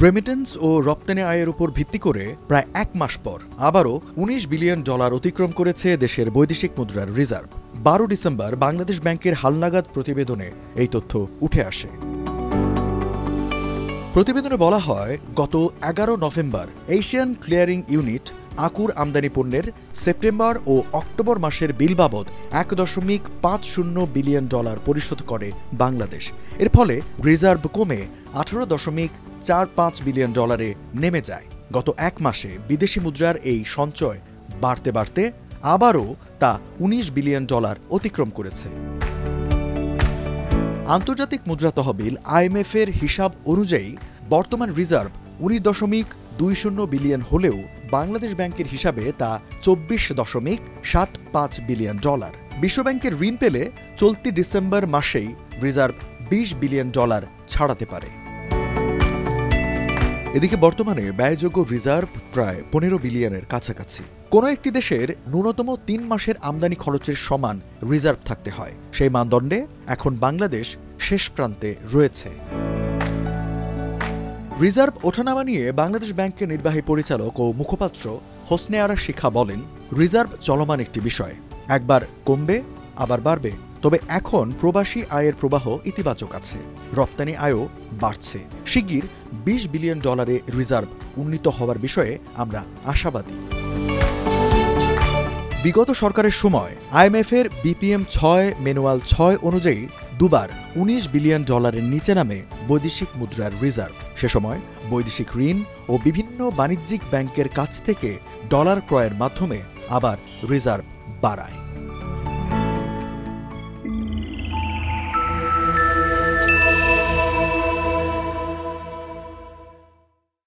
Remittance ও রপ্তানি আয়ের উপর ভিত্তি করে প্রায় এক মাস পর আবারও $19 বিলিয়ন অতিক্রম করেছে দেশের বৈদেশিক মুদ্রার রিজার্ভ। 12 ডিসেম্বর বাংলাদেশ ব্যাংকের হালনাগাদ প্রতিবেদনে এই তথ্য উঠে আসে। প্রতিবেদনে বলা হয়, গত 11 নভেম্বর এশিয়ান ক্লিয়ারিং ইউনিট আকুর আমদানি পণ্যের সেপ্টেম্বর ও অক্টোবর মাসের বিল বাবদ $1.50 বিলিয়ন পরিশোধ করে বাংলাদেশ। এর ফলে রিজার্ভ কমে $18.45 বিলিয়ন নেমে যায়। গত এক মাসে বিদেশি মুদ্রার এই সঞ্চয় বাড়তে বাড়তে আবারও তা $19 বিলিয়ন অতিক্রম করেছে। আন্তর্জাতিক মুদ্রা তহবিল IMF এর হিসাব অনুযায়ী বর্তমান রিজার্ভ $19.20 বিলিয়ন হলেও বাংলাদেশ ব্যাংকের হিসাবে তা $24.75 বিলিয়ন। বিশ্বব্যাংকের ঋণ পেলে চলতি ডিসেম্বর মাসেই রিজার্ভ $20 বিলিয়ন ছাড়াতে পারে। এদিকে বর্তমানে ব্যয়যোগ্য রিজার্ভ প্রায় $15 বিলিয়নের কাছাকাছি। কোনো একটি দেশের ন্যূনতম 3 মাসের আমদানি খরচের সমান রিজার্ভ থাকতে হয়। সেই মানদণ্ডে এখন বাংলাদেশ শেষ প্রান্তে রয়েছে। রিজার্ভ ওঠানামা নিয়ে বাংলাদেশ ব্যাংকের নির্বাহী পরিচালক ও মুখপাত্র হোসনে আরা শিখা বলেন, রিজার্ভ চলমান একটি বিষয়, একবার কমবে আবার বাড়বে। তবে এখন প্রবাসী আয়ের প্রবাহ ইতিবাচক আছে, রপ্তানি আয়ও বাড়ছে। শিগগির $20 বিলিয়ন রিজার্ভ উন্নীত হওয়ার বিষয়ে আমরা আশাবাদী। বিগত সরকারের সময় IMF এর BPM 6 ম্যানুয়াল 6 অনুযায়ী দুবার $19 বিলিয়ন নিচে নামে বৈদেশিক মুদ্রার রিজার্ভ। সে সময় বৈদেশিক ঋণ ও বিভিন্ন বাণিজ্যিক ব্যাংকের কাছ থেকে ডলার ক্রয়ের মাধ্যমে আবার রিজার্ভ বাড়ায়।